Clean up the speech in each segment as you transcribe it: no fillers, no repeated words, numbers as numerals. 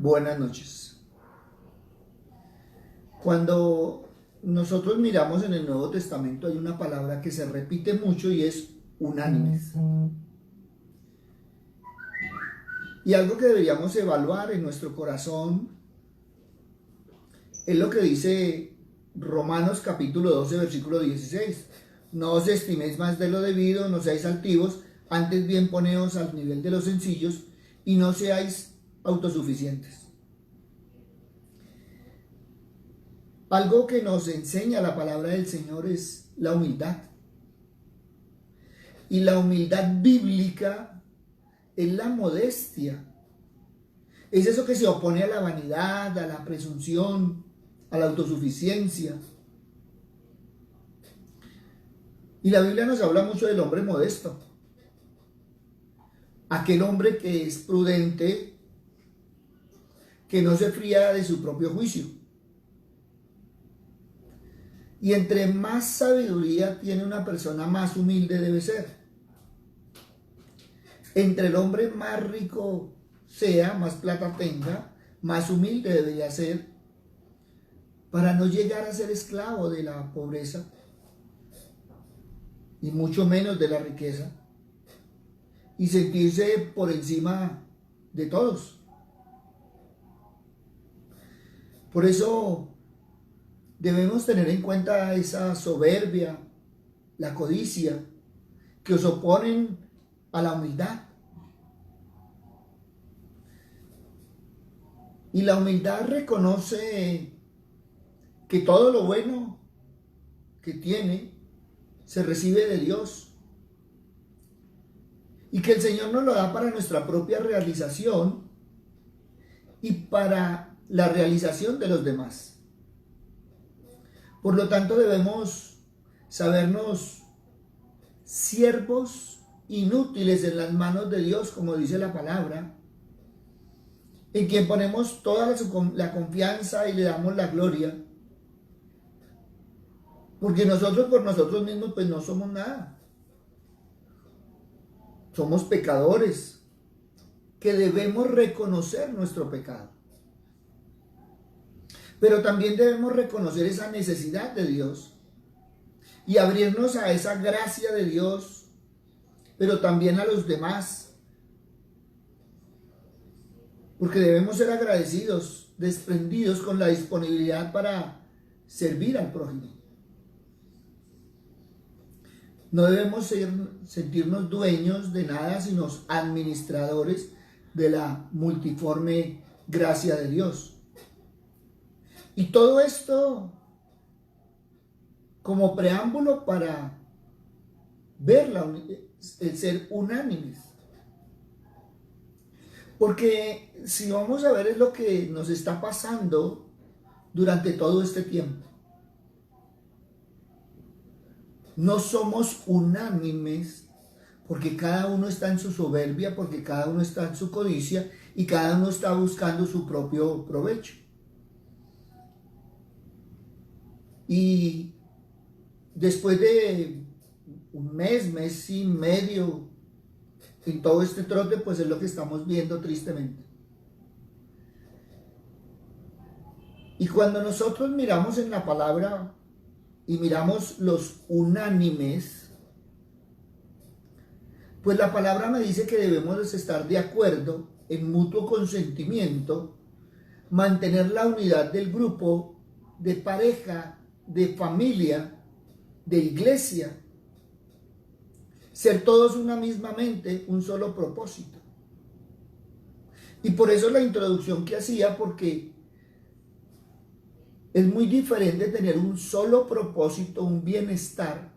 Buenas noches. Cuando nosotros miramos en el Nuevo Testamento hay una palabra que se repite mucho y es unánimes. Y algo que deberíamos evaluar en nuestro corazón es lo que dice Romanos capítulo 12, versículo 16. No os estiméis más de lo debido, no seáis altivos, antes bien poneos al nivel de los sencillos y no seáis autosuficientes. Algo que nos enseña la palabra del Señor es la humildad. Y la humildad bíblica es la modestia. Es eso que se opone a la vanidad, a la presunción, a la autosuficiencia. Y la Biblia nos habla mucho del hombre modesto. Aquel hombre que es prudente, que no se fría de su propio juicio. Y entre más sabiduría tiene una persona, más humilde debe ser. Entre el hombre más rico sea, más plata tenga, más humilde debería ser, para no llegar a ser esclavo de la pobreza y mucho menos de la riqueza y sentirse por encima de todos. Por eso debemos tener en cuenta esa soberbia, la codicia, que os oponen a la humildad. Y la humildad reconoce que todo lo bueno que tiene se recibe de Dios y que el Señor nos lo da para nuestra propia realización y para la realización de los demás. Por lo tanto, debemos sabernos siervos inútiles en las manos de Dios, como dice la palabra, en quien ponemos toda la confianza y le damos la gloria, porque nosotros por nosotros mismos pues no somos nada. Somos pecadores que debemos reconocer nuestro pecado. Pero también debemos reconocer esa necesidad de Dios y abrirnos a esa gracia de Dios, pero también a los demás. Porque debemos ser agradecidos, desprendidos con la disponibilidad para servir al prójimo. No debemos sentirnos dueños de nada, sino administradores de la multiforme gracia de Dios. Y todo esto como preámbulo para ver el ser unánimes. Porque si vamos a ver es lo que nos está pasando durante todo este tiempo. No somos unánimes porque cada uno está en su soberbia, porque cada uno está en su codicia y cada uno está buscando su propio provecho. Y después de un mes y medio en todo este trote, pues es lo que estamos viendo tristemente. Y cuando nosotros miramos en la palabra y miramos los unánimes, pues la palabra me dice que debemos estar de acuerdo en mutuo consentimiento, mantener la unidad del grupo, de pareja, de familia, de iglesia, ser todos una misma mente, un solo propósito. Y por eso la introducción que hacía, porque es muy diferente tener un solo propósito, un bienestar,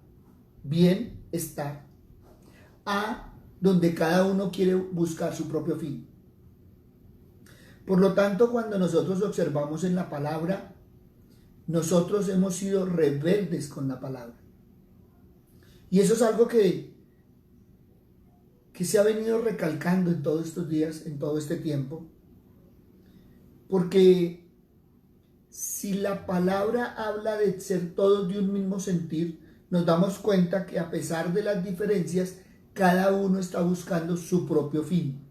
a donde cada uno quiere buscar su propio fin. Por lo tanto, cuando nosotros observamos en la palabra, nosotros hemos sido rebeldes con la palabra. Y eso es algo que se ha venido recalcando en todos estos días, en todo este tiempo. Porque si la palabra habla de ser todos de un mismo sentir, nos damos cuenta que a pesar de las diferencias, cada uno está buscando su propio fin.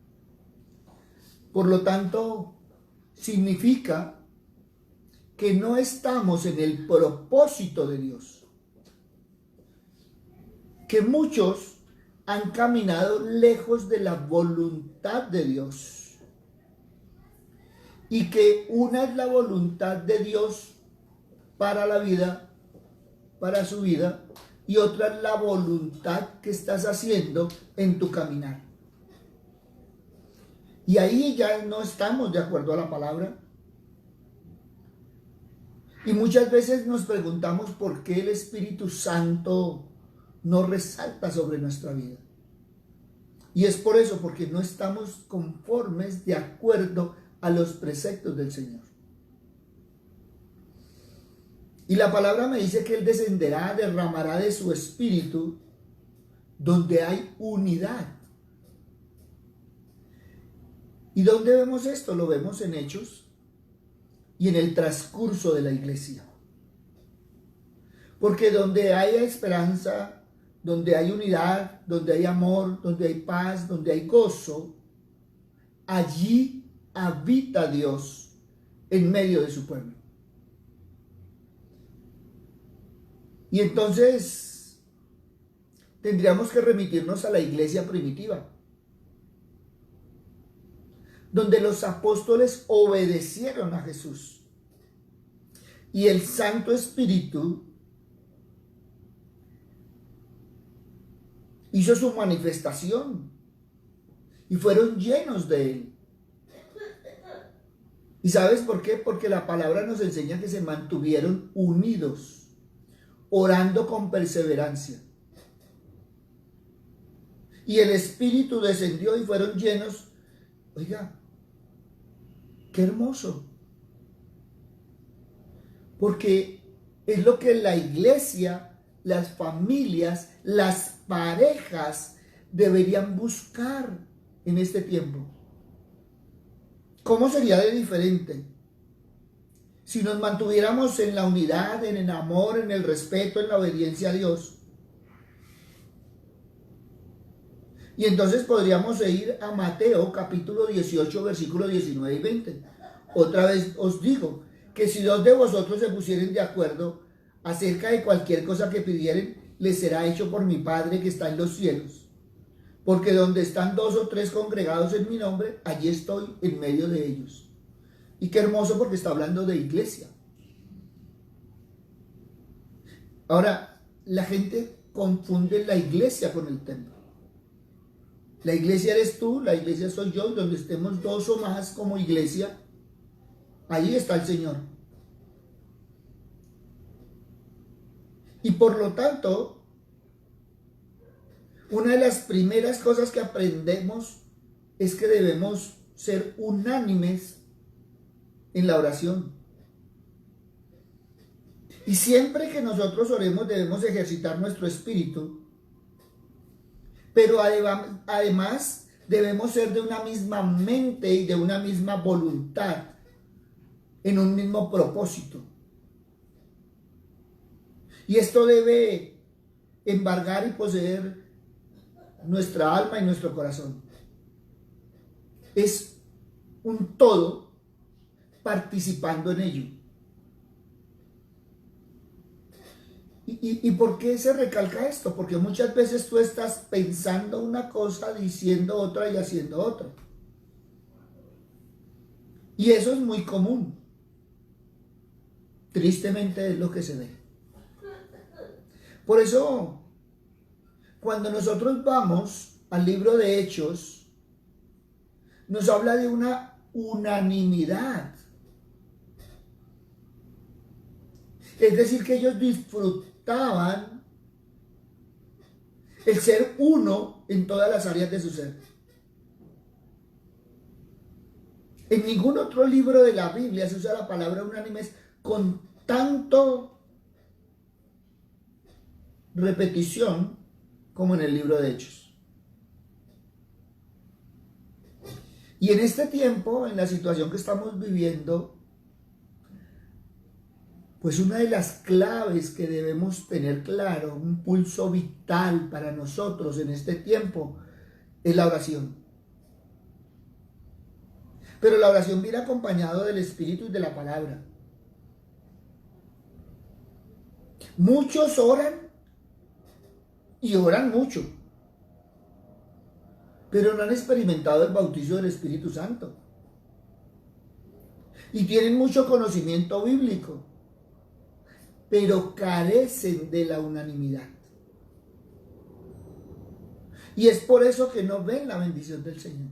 Por lo tanto, significa que no estamos en el propósito de Dios. Que muchos han caminado lejos de la voluntad de Dios. Y que una es la voluntad de Dios para la vida, para su vida, y otra es la voluntad que estás haciendo en tu caminar. Y ahí ya no estamos de acuerdo a la palabra. Y muchas veces nos preguntamos por qué el Espíritu Santo no resalta sobre nuestra vida. Y es por eso, porque no estamos conformes de acuerdo a los preceptos del Señor. Y la palabra me dice que Él descenderá, derramará de su Espíritu donde hay unidad. ¿Y dónde vemos esto? Lo vemos en Hechos y en el transcurso de la iglesia. Porque donde hay esperanza, donde hay unidad, donde hay amor, donde hay paz, donde hay gozo, allí habita Dios en medio de su pueblo. Y entonces tendríamos que remitirnos a la iglesia primitiva, donde los apóstoles obedecieron a Jesús y el Santo Espíritu hizo su manifestación y fueron llenos de Él. ¿Y sabes por qué? Porque la palabra nos enseña que se mantuvieron unidos, orando con perseverancia. Y el Espíritu descendió y fueron llenos. Oiga, qué hermoso. Porque es lo que la iglesia, las familias, las parejas deberían buscar en este tiempo. ¿Cómo sería de diferente si nos mantuviéramos en la unidad, en el amor, en el respeto, en la obediencia a Dios? Y entonces podríamos ir a Mateo capítulo 18, versículos 19 y 20. Otra vez os digo que si dos de vosotros se pusieren de acuerdo acerca de cualquier cosa que pidieren, les será hecho por mi Padre que está en los cielos. Porque donde están dos o tres congregados en mi nombre, allí estoy en medio de ellos. Y qué hermoso, porque está hablando de iglesia. Ahora, la gente confunde la iglesia con el templo. La iglesia eres tú, la iglesia soy yo, y donde estemos dos o más como iglesia, ahí está el Señor. Y por lo tanto, una de las primeras cosas que aprendemos es que debemos ser unánimes en la oración. Y siempre que nosotros oremos debemos ejercitar nuestro espíritu, pero además debemos ser de una misma mente y de una misma voluntad, en un mismo propósito. Y esto debe embargar y poseer nuestra alma y nuestro corazón. Es un todo participando en ello. ¿Y por qué se recalca esto? Porque muchas veces tú estás pensando una cosa, diciendo otra y haciendo otra. Y eso es muy común. Tristemente es lo que se ve. Por eso, cuando nosotros vamos al libro de Hechos, nos habla de una unanimidad. Es decir, que ellos disfrutaban el ser uno en todas las áreas de su ser. En ningún otro libro de la Biblia se usa la palabra unánimes con tanto repetición como en el libro de Hechos. Y en este tiempo, en la situación que estamos viviendo, pues una de las claves que debemos tener claro, un pulso vital para nosotros en este tiempo, es la oración. Pero la oración viene acompañado del Espíritu y de la palabra. Muchos oran y oran mucho, pero no han experimentado el bautizo del Espíritu Santo. Y tienen mucho conocimiento bíblico, pero carecen de la unanimidad. Y es por eso que no ven la bendición del Señor.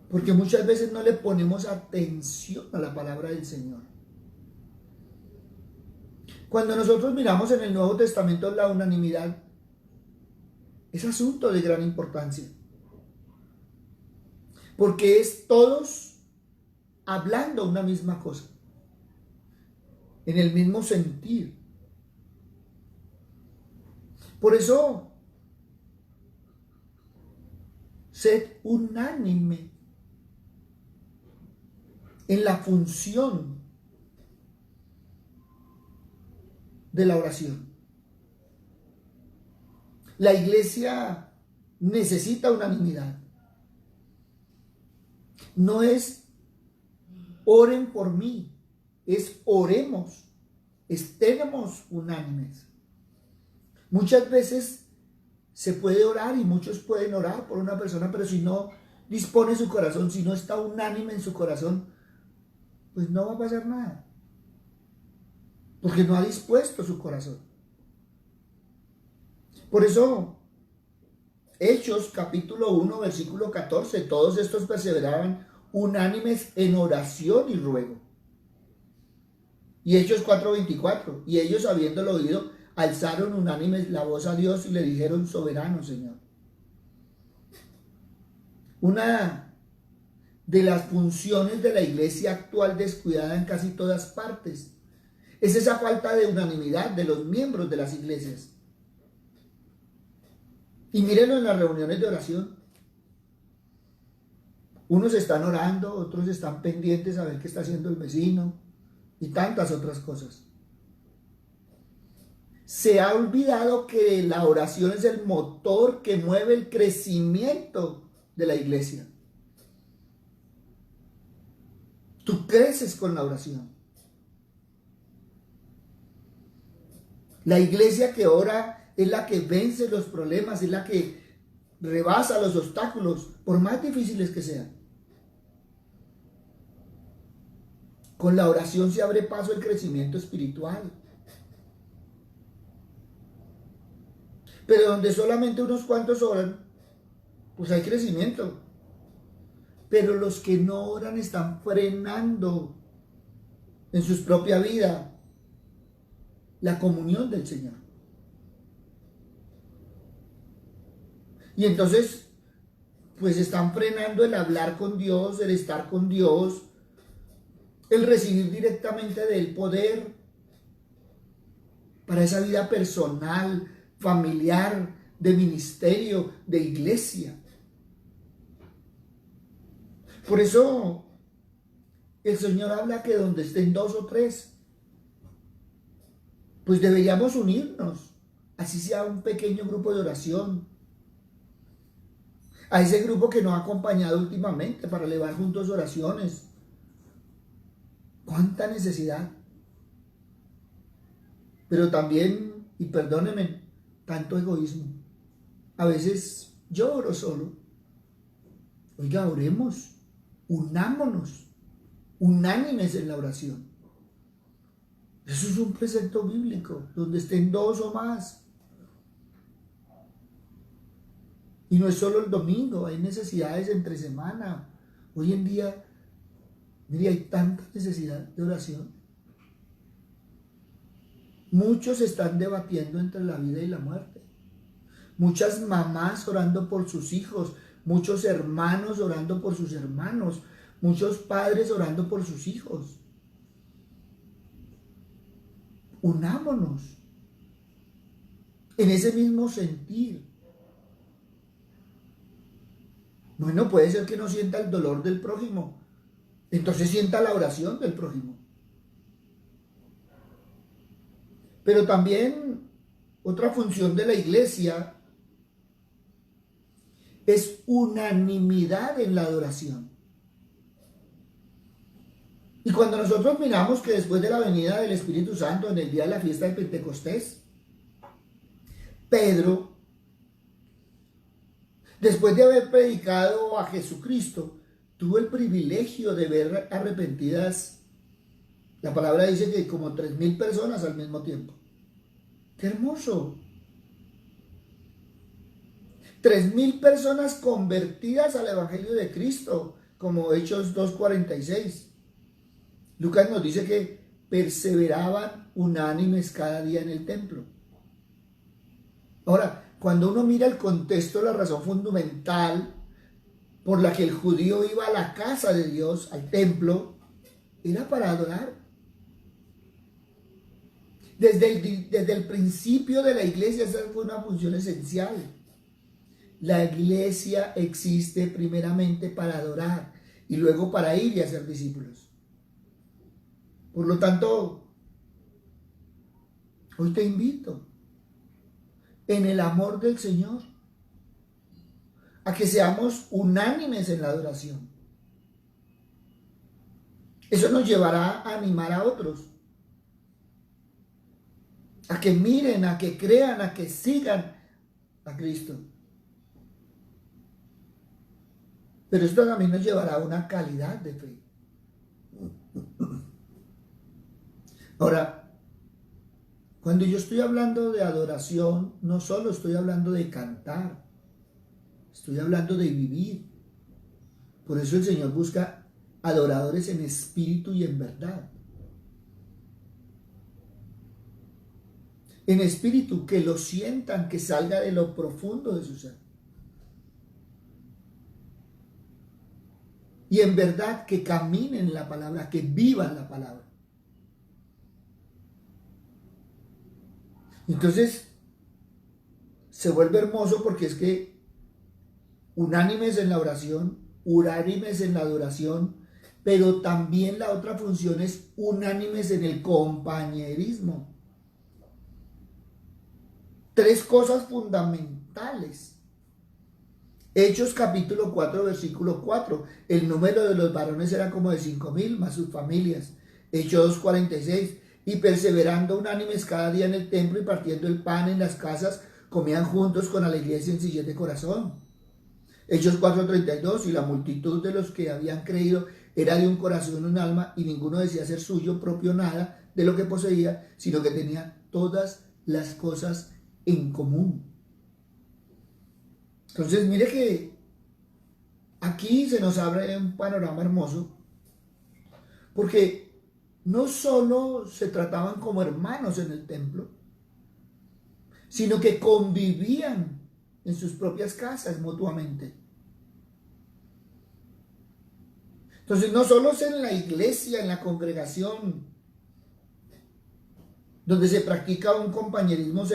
Porque muchas veces no le ponemos atención a la palabra del Señor. Cuando nosotros miramos en el Nuevo Testamento la unanimidad, es asunto de gran importancia. Porque es todos hablando una misma cosa, en el mismo sentir. Por eso, sed unánime en la función de la oración. La iglesia necesita unanimidad. No es oren por mí, es oremos, estemos unánimes. Muchas veces se puede orar y muchos pueden orar por una persona, pero si no dispone su corazón, si no está unánime en su corazón, pues no va a pasar nada. Porque no ha dispuesto su corazón. Por eso, Hechos capítulo 1, versículo 14, todos estos perseveraban unánimes en oración y ruego. Y Hechos 4:24, y ellos habiéndolo oído, alzaron unánimes la voz a Dios y le dijeron: soberano Señor. Una de las funciones de la iglesia actual, descuidada en casi todas partes, es esa falta de unanimidad de los miembros de las iglesias. Y mírenlo en las reuniones de oración. Unos están orando, otros están pendientes a ver qué está haciendo el vecino y tantas otras cosas. Se ha olvidado que la oración es el motor que mueve el crecimiento de la iglesia. Tú creces con la oración. La iglesia que ora es la que vence los problemas, es la que rebasa los obstáculos, por más difíciles que sean. Con la oración se abre paso el crecimiento espiritual. Pero donde solamente unos cuantos oran, pues hay crecimiento. Pero los que no oran están frenando en su propia vida la comunión del Señor. Y entonces, pues están frenando el hablar con Dios, el estar con Dios, el recibir directamente del poder para esa vida personal, familiar, de ministerio, de iglesia. Por eso el Señor habla que donde estén dos o tres, pues deberíamos unirnos, así sea un pequeño grupo de oración, a ese grupo que nos ha acompañado últimamente para elevar juntos oraciones. ¿Cuánta necesidad? Pero también, y perdónenme, tanto egoísmo. A veces yo oro solo. Oiga, oremos, unámonos, unánimes en la oración. Eso es un precepto bíblico, donde estén dos o más. Y no es solo el domingo, hay necesidades entre semana. Hoy en día, mire, hay tanta necesidad de oración. Muchos están debatiendo entre la vida y la muerte. Muchas mamás orando por sus hijos, muchos hermanos orando por sus hermanos, muchos padres orando por sus hijos. Unámonos en ese mismo sentir. Bueno, puede ser que no sienta el dolor del prójimo, entonces sienta la oración del prójimo. Pero también otra función de la iglesia es unanimidad en la adoración. Y cuando nosotros miramos que después de la venida del Espíritu Santo en el día de la fiesta de Pentecostés, Pedro, después de haber predicado a Jesucristo, tuvo el privilegio de ver arrepentidas, la palabra dice que como 3,000 personas al mismo tiempo. ¡Qué hermoso! 3,000 personas convertidas al Evangelio de Cristo, como Hechos 2:46. Lucas nos dice que perseveraban unánimes cada día en el templo. Ahora, cuando uno mira el contexto, la razón fundamental por la que el judío iba a la casa de Dios, al templo, era para adorar. Desde el principio de la iglesia, esa fue una función esencial. La iglesia existe primeramente para adorar y luego para ir y hacer discípulos. Por lo tanto, hoy te invito, en el amor del Señor, a que seamos unánimes en la adoración. Eso nos llevará a animar a otros, a que miren, a que crean, a que sigan a Cristo. Pero esto también nos llevará a una calidad de fe. Ahora, cuando yo estoy hablando de adoración, no solo estoy hablando de cantar, estoy hablando de vivir. Por eso el Señor busca adoradores en espíritu y en verdad. En espíritu, que lo sientan, que salga de lo profundo de su ser. Y en verdad, que caminen la palabra, que vivan la palabra. Entonces, se vuelve hermoso porque es que unánimes en la oración, unánimes en la adoración, pero también la otra función es unánimes en el compañerismo. 3 cosas fundamentales. Hechos capítulo 4, versículo 4. El número de los varones era como de 5,000 más sus familias. Hechos 2:46. Y perseverando unánimes cada día en el templo y partiendo el pan en las casas, comían juntos con alegría y sencillez de corazón. Hechos 4:32. Y la multitud de los que habían creído era de un corazón y un alma, y ninguno decía ser suyo propio nada de lo que poseía, sino que tenía todas las cosas en común. Entonces, mire que aquí se nos abre un panorama hermoso, porque no solo se trataban como hermanos en el templo, sino que convivían en sus propias casas mutuamente. Entonces, no solo es en la iglesia, en la congregación, donde se practica un compañerismo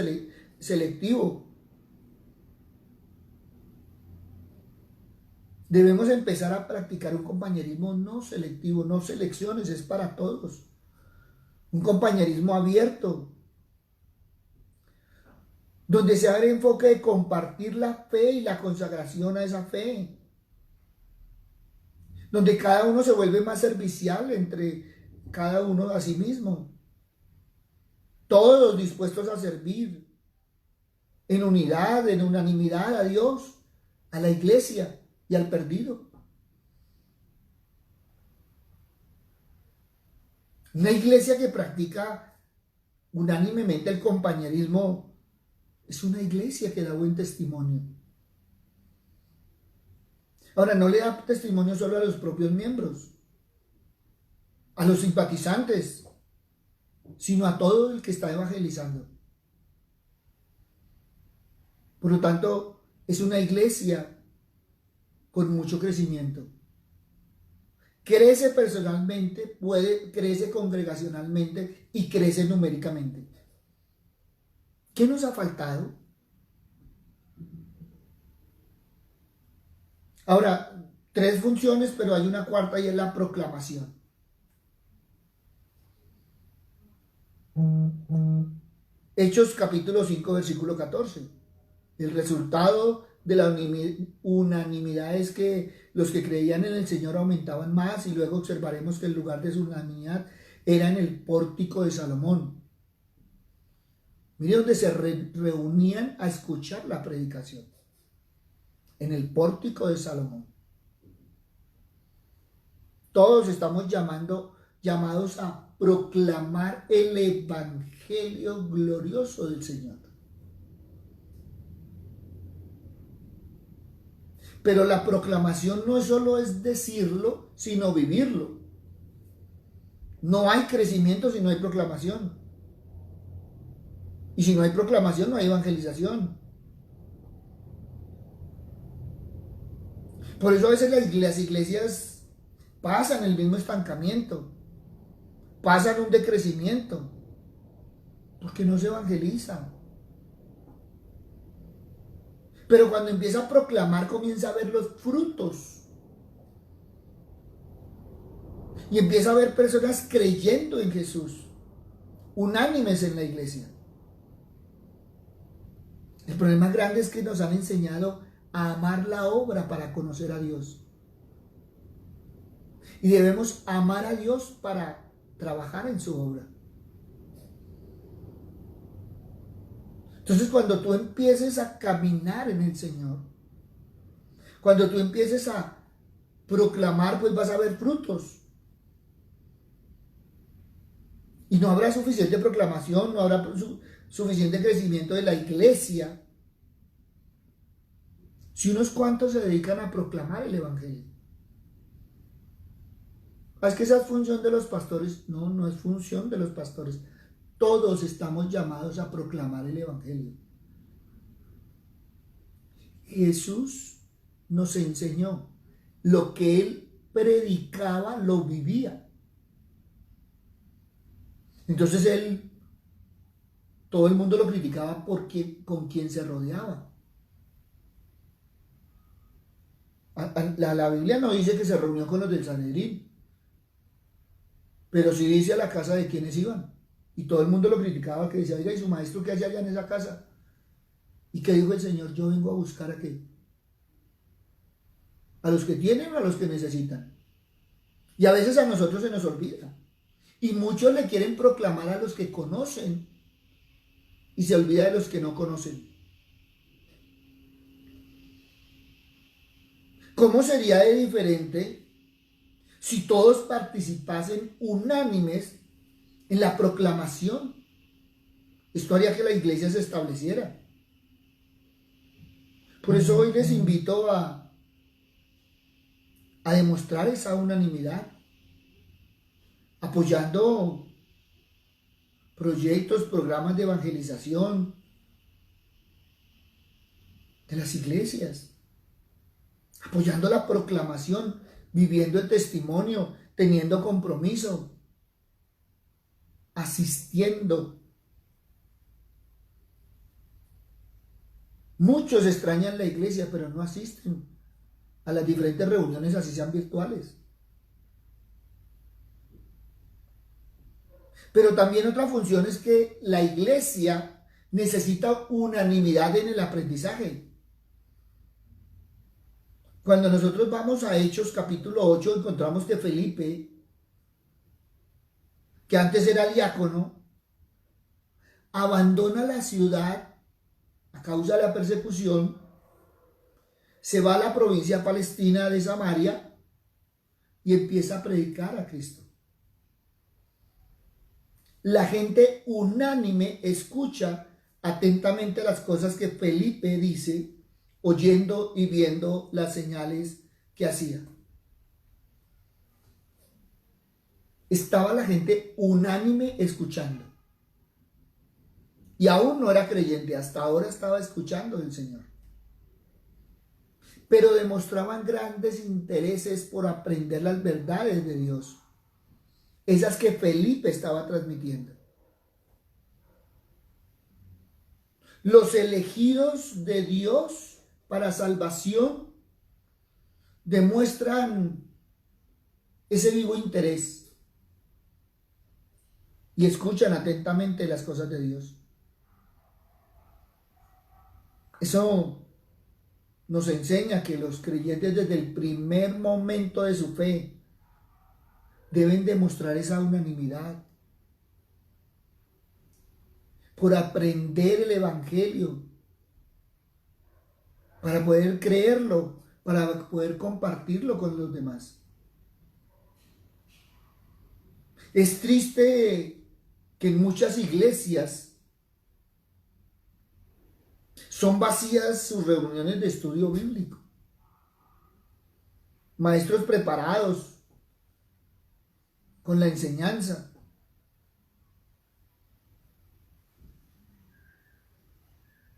selectivo. Debemos empezar a practicar un compañerismo no selectivo, no selecciones, es para todos. Un compañerismo abierto, donde se haga el enfoque de compartir la fe y la consagración a esa fe. Donde cada uno se vuelve más servicial entre cada uno a sí mismo. Todos dispuestos a servir en unidad, en unanimidad a Dios, a la iglesia y al perdido. Una iglesia que practica unánimemente el compañerismo es una iglesia que da buen testimonio. Ahora, no le da testimonio solo a los propios miembros, a los simpatizantes, sino a todo el que está evangelizando. Por lo tanto, es una iglesia con mucho crecimiento. Crece personalmente, crece congregacionalmente y crece numéricamente. ¿Qué nos ha faltado? Ahora, 3 funciones, pero hay una cuarta y es la proclamación. Hechos capítulo 5, versículo 14. El resultado de la unanimidad es que los que creían en el Señor aumentaban más, y luego observaremos que el lugar de su unanimidad era en el pórtico de Salomón. Mire donde se reunían a escuchar la predicación, en el pórtico de Salomón. Todos estamos llamados a proclamar el evangelio glorioso del Señor. Pero la proclamación no solo es decirlo, sino vivirlo. No hay crecimiento si no hay proclamación. Y si no hay proclamación, no hay evangelización. Por eso a veces las iglesias pasan el mismo estancamiento, pasan un decrecimiento, porque no se evangeliza. Pero cuando empieza a proclamar, comienza a ver los frutos. Y empieza a ver personas creyendo en Jesús, unánimes en la iglesia. El problema grande es que nos han enseñado a amar la obra para conocer a Dios. Y debemos amar a Dios para trabajar en su obra. Entonces, cuando tú empieces a caminar en el Señor, cuando tú empieces a proclamar, pues vas a ver frutos. Y no habrá suficiente proclamación, no habrá suficiente crecimiento de la iglesia si unos cuantos se dedican a proclamar el evangelio. Es que esa es función de los pastores. No, no es función de los pastores. Todos estamos llamados a proclamar el evangelio. Jesús nos enseñó lo que él predicaba, lo vivía. Entonces todo el mundo lo criticaba porque con quien se rodeaba. La Biblia no dice que se reunió con los del Sanedrín, pero sí dice a la casa de quienes iban. Y todo el mundo lo criticaba, que decía, oiga, ¿y su maestro qué hacía allá en esa casa? ¿Y qué dijo el Señor? Yo vengo a buscar a qué. A los que tienen o a los que necesitan. Y a veces a nosotros se nos olvida. Y muchos le quieren proclamar a los que conocen y se olvida de los que no conocen. ¿Cómo sería de diferente si todos participasen unánimes en la proclamación? Esto haría que la iglesia se estableciera. Por eso hoy les invito a demostrar esa unanimidad, apoyando proyectos, programas de evangelización de las iglesias, apoyando la proclamación, viviendo el testimonio, teniendo compromiso, asistiendo. Muchos extrañan la iglesia, pero no asisten a las diferentes reuniones, así sean virtuales. Pero también otra función es que la iglesia necesita unanimidad en el aprendizaje. Cuando nosotros vamos a Hechos capítulo 8, encontramos que Felipe, que antes era diácono, abandona la ciudad a causa de la persecución, se va a la provincia palestina de Samaria y empieza a predicar a Cristo. La gente unánime escucha atentamente las cosas que Felipe dice, oyendo y viendo las señales que hacía. Estaba la gente unánime escuchando. Y aún no era creyente, hasta ahora estaba escuchando del Señor. Pero demostraban grandes intereses por aprender las verdades de Dios, esas que Felipe estaba transmitiendo. Los elegidos de Dios para salvación demuestran ese vivo interés y escuchan atentamente las cosas de Dios. Eso nos enseña que los creyentes desde el primer momento de su fe deben demostrar esa unanimidad por aprender el Evangelio, para poder creerlo, para poder compartirlo con los demás. Es triste que en muchas iglesias son vacías sus reuniones de estudio bíblico. Maestros preparados con la enseñanza,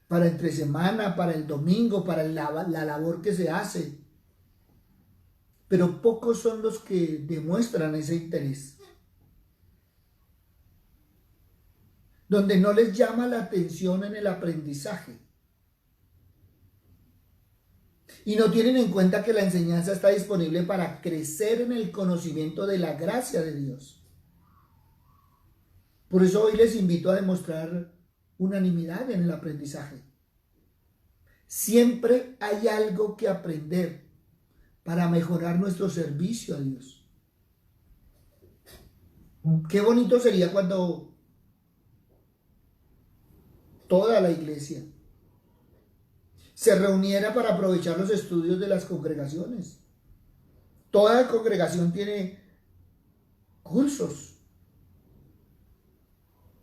para entre semana, para el domingo, para la labor que se hace. Pero pocos son los que demuestran ese interés. Donde no les llama la atención en el aprendizaje. Y no tienen en cuenta que la enseñanza está disponible para crecer en el conocimiento de la gracia de Dios. Por eso hoy les invito a demostrar unanimidad en el aprendizaje. Siempre hay algo que aprender para mejorar nuestro servicio a Dios. Qué bonito sería cuando toda la iglesia se reuniera para aprovechar los estudios de las congregaciones. Toda congregación tiene cursos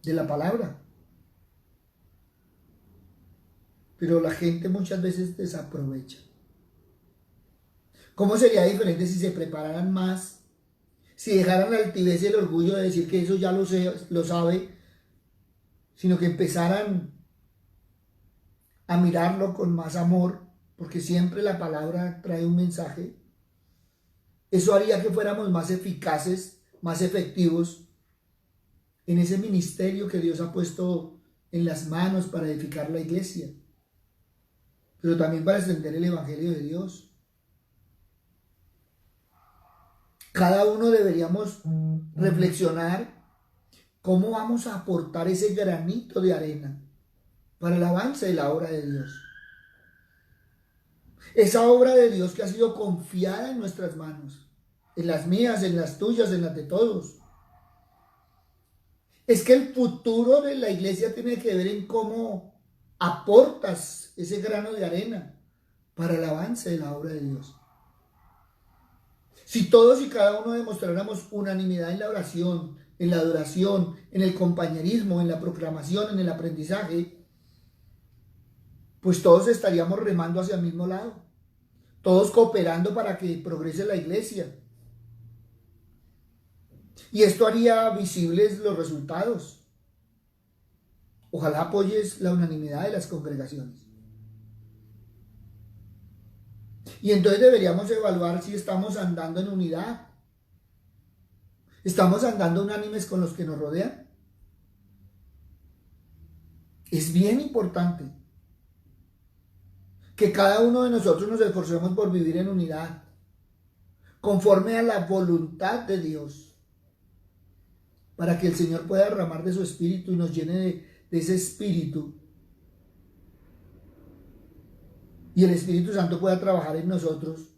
de la palabra. Pero la gente muchas veces desaprovecha. ¿Cómo sería diferente si se prepararan más? Si dejaran la altivez y el orgullo de decir que eso ya lo sabe, sino que empezaran a mirarlo con más amor, porque siempre la palabra trae un mensaje. Eso haría que fuéramos más eficaces, más efectivos en ese ministerio que Dios ha puesto en las manos para edificar la iglesia, pero también para extender el Evangelio de Dios. Cada uno deberíamos reflexionar cómo vamos a aportar ese granito de arena para el avance de la obra de Dios. Esa obra de Dios que ha sido confiada en nuestras manos, en las mías, en las tuyas, en las de todos. Es que el futuro de la iglesia tiene que ver en cómo aportas ese grano de arena para el avance de la obra de Dios. Si todos y cada uno demostráramos unanimidad en la oración, en la adoración, en el compañerismo, en la proclamación, en el aprendizaje, pues todos estaríamos remando hacia el mismo lado, todos cooperando para que progrese la iglesia. Y esto haría visibles los resultados. Ojalá apoyes la unanimidad de las congregaciones. Y entonces deberíamos evaluar si estamos andando en unidad. ¿Estamos andando unánimes con los que nos rodean? Es bien importante que cada uno de nosotros nos esforcemos por vivir en unidad, conforme a la voluntad de Dios, para que el Señor pueda derramar de su espíritu y nos llene de ese espíritu, y el Espíritu Santo pueda trabajar en nosotros,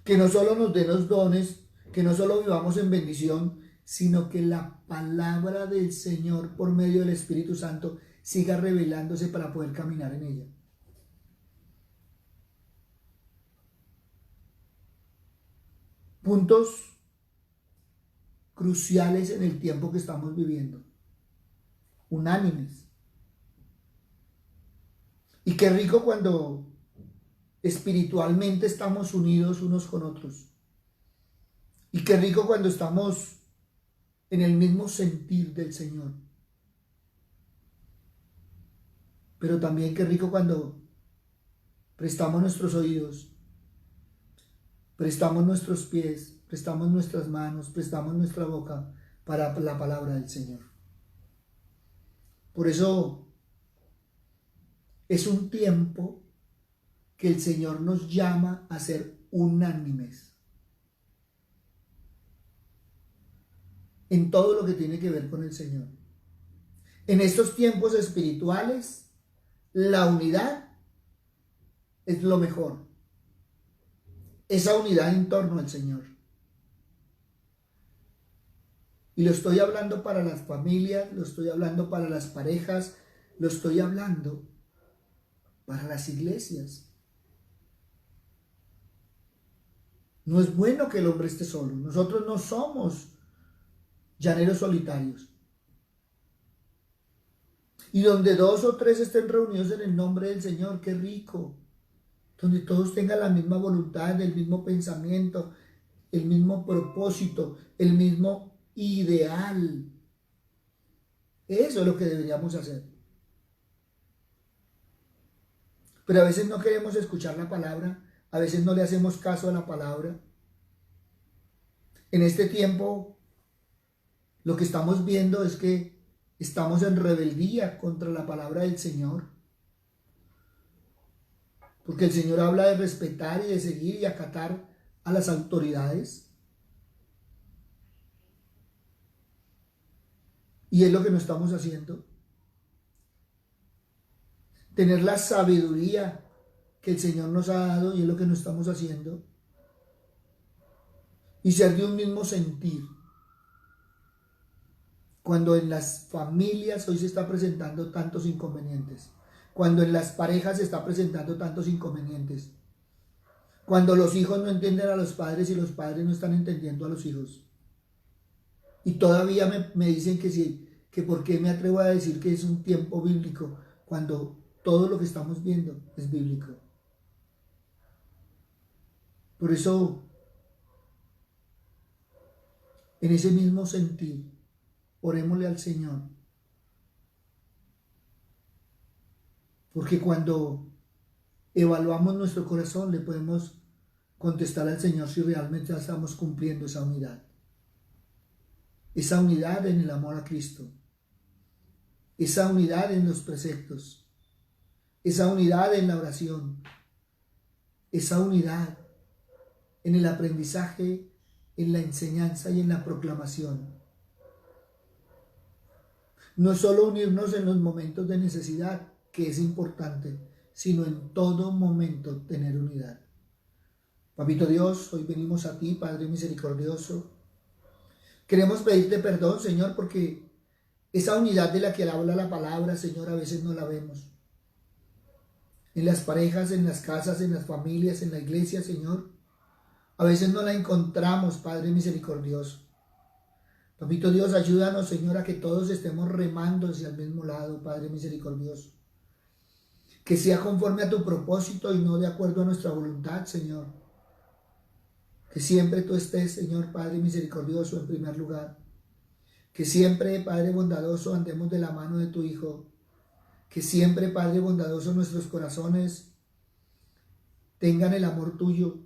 que no solo nos dé los dones, que no solo vivamos en bendición, sino que la palabra del Señor por medio del Espíritu Santo siga revelándose para poder caminar en ella. Puntos cruciales en el tiempo que estamos viviendo. Unánimes. Y qué rico cuando espiritualmente estamos unidos unos con otros. Y qué rico cuando estamos en el mismo sentir del Señor. Pero también qué rico cuando prestamos nuestros oídos, prestamos nuestros pies, prestamos nuestras manos, prestamos nuestra boca para la palabra del Señor. Por eso es un tiempo que el Señor nos llama a ser unánimes en todo lo que tiene que ver con el Señor. En estos tiempos espirituales, la unidad es lo mejor. Esa unidad en torno al Señor. Y lo estoy hablando para las familias, lo estoy hablando para las parejas, lo estoy hablando para las iglesias. No es bueno que el hombre esté solo. Nosotros no somos llaneros solitarios. Y donde 2 o 3 estén reunidos en el nombre del Señor, qué rico. Donde todos tengan la misma voluntad, el mismo pensamiento, el mismo propósito, el mismo ideal. Eso es lo que deberíamos hacer. Pero a veces no queremos escuchar la palabra, a veces no le hacemos caso a la palabra. En este tiempo, lo que estamos viendo es que estamos en rebeldía contra la palabra del Señor. Porque el Señor habla de respetar y de seguir y acatar a las autoridades. Y es lo que no estamos haciendo. Tener la sabiduría que el Señor nos ha dado y es lo que no estamos haciendo. Y ser de un mismo sentir. Cuando en las familias hoy se está presentando tantos inconvenientes. Cuando en las parejas se está presentando tantos inconvenientes. Cuando los hijos no entienden a los padres y los padres no están entendiendo a los hijos. Y todavía me dicen que por qué me atrevo a decir que es un tiempo bíblico cuando todo lo que estamos viendo es bíblico. Por eso, en ese mismo sentir, orémosle al Señor. Porque cuando evaluamos nuestro corazón, le podemos contestar al Señor si realmente estamos cumpliendo esa unidad. Esa unidad en el amor a Cristo. Esa unidad en los preceptos. Esa unidad en la oración. Esa unidad en el aprendizaje, en la enseñanza y en la proclamación. No es solo unirnos en los momentos de necesidad, que es importante, sino en todo momento tener unidad. Papito Dios, hoy venimos a ti, Padre misericordioso. Queremos pedirte perdón, Señor, porque esa unidad de la que habla la palabra, Señor, a veces no la vemos. En las parejas, en las casas, en las familias, en la iglesia, Señor, a veces no la encontramos, Padre misericordioso. Papito Dios, ayúdanos, Señor, a que todos estemos remando hacia el mismo lado, Padre misericordioso. Que sea conforme a tu propósito y no de acuerdo a nuestra voluntad, Señor. Que siempre tú estés, Señor, Padre misericordioso, en primer lugar. Que siempre, Padre bondadoso, andemos de la mano de tu Hijo. Que siempre, Padre bondadoso, nuestros corazones tengan el amor tuyo.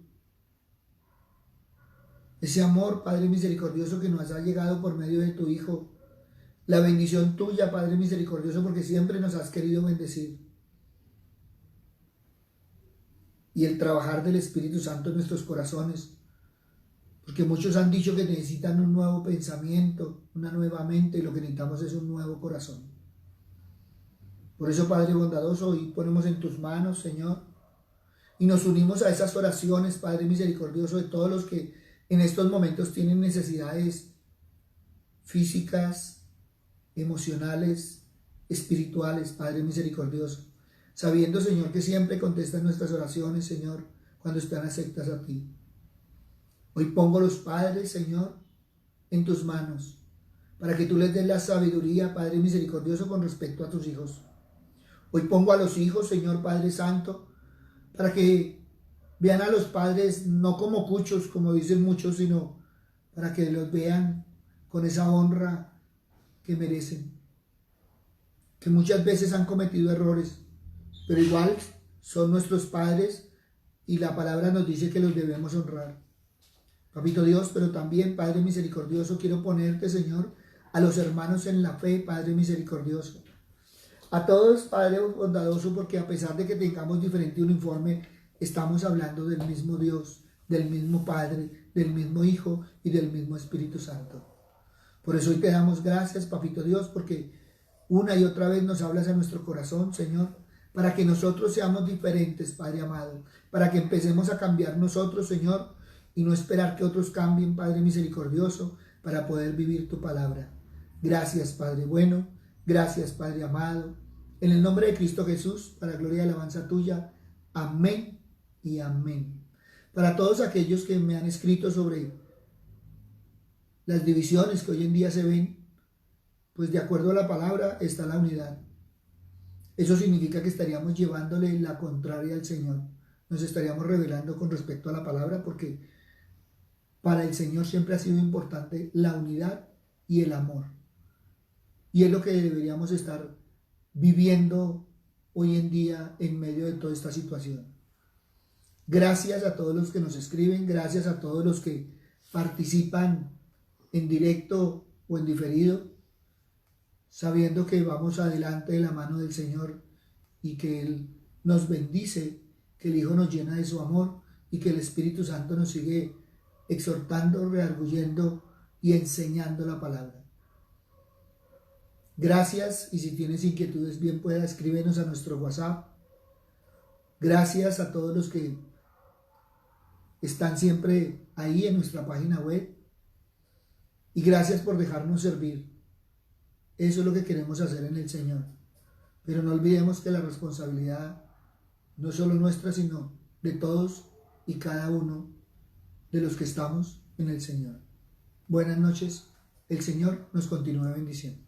Ese amor, Padre misericordioso, que nos ha llegado por medio de tu Hijo. La bendición tuya, Padre misericordioso, porque siempre nos has querido bendecir. Y el trabajar del Espíritu Santo en nuestros corazones. Porque muchos han dicho que necesitan un nuevo pensamiento, una nueva mente, y lo que necesitamos es un nuevo corazón. Por eso, Padre bondadoso, hoy ponemos en tus manos, Señor, y nos unimos a esas oraciones, Padre misericordioso, de todos los que en estos momentos tienen necesidades físicas, emocionales, espirituales, Padre misericordioso. Sabiendo, Señor, que siempre contestas nuestras oraciones, Señor, cuando están aceptas a ti. Hoy pongo a los padres, Señor, en tus manos, para que tú les des la sabiduría, Padre misericordioso, con respecto a tus hijos. Hoy pongo a los hijos, Señor Padre Santo, para que vean a los padres no como cuchos, como dicen muchos, sino para que los vean con esa honra que merecen. Que muchas veces han cometido errores, pero igual son nuestros padres y la palabra nos dice que los debemos honrar. Papito Dios, pero también, Padre misericordioso, quiero ponerte, Señor, a los hermanos en la fe, Padre misericordioso. A todos, Padre bondadoso, porque a pesar de que tengamos diferente uniforme, estamos hablando del mismo Dios, del mismo Padre, del mismo Hijo y del mismo Espíritu Santo. Por eso hoy te damos gracias, Papito Dios, porque una y otra vez nos hablas a nuestro corazón, Señor, para que nosotros seamos diferentes, Padre amado, para que empecemos a cambiar nosotros, Señor, y no esperar que otros cambien, Padre misericordioso, para poder vivir tu palabra. Gracias, Padre bueno, gracias, Padre amado. En el nombre de Cristo Jesús, para gloria y alabanza tuya. Amén y amén. Para todos aquellos que me han escrito sobre las divisiones que hoy en día se ven, pues de acuerdo a la palabra está la unidad. Eso significa que estaríamos llevándole la contraria al Señor. Nos estaríamos rebelando con respecto a la palabra, porque para el Señor siempre ha sido importante la unidad y el amor. Y es lo que deberíamos estar viviendo hoy en día en medio de toda esta situación. Gracias a todos los que nos escriben, gracias a todos los que participan en directo o en diferido, sabiendo que vamos adelante de la mano del Señor y que Él nos bendice, que el Hijo nos llena de su amor y que el Espíritu Santo nos sigue exhortando, redarguyendo y enseñando la palabra. Gracias, y si tienes inquietudes bien pueda escríbenos a nuestro WhatsApp. Gracias a todos los que están siempre ahí en nuestra página web y gracias por dejarnos servir. Eso es lo que queremos hacer en el Señor, pero no olvidemos que la responsabilidad no solo nuestra, sino de todos y cada uno de los que estamos en el Señor. Buenas noches, el Señor nos continúe bendiciendo.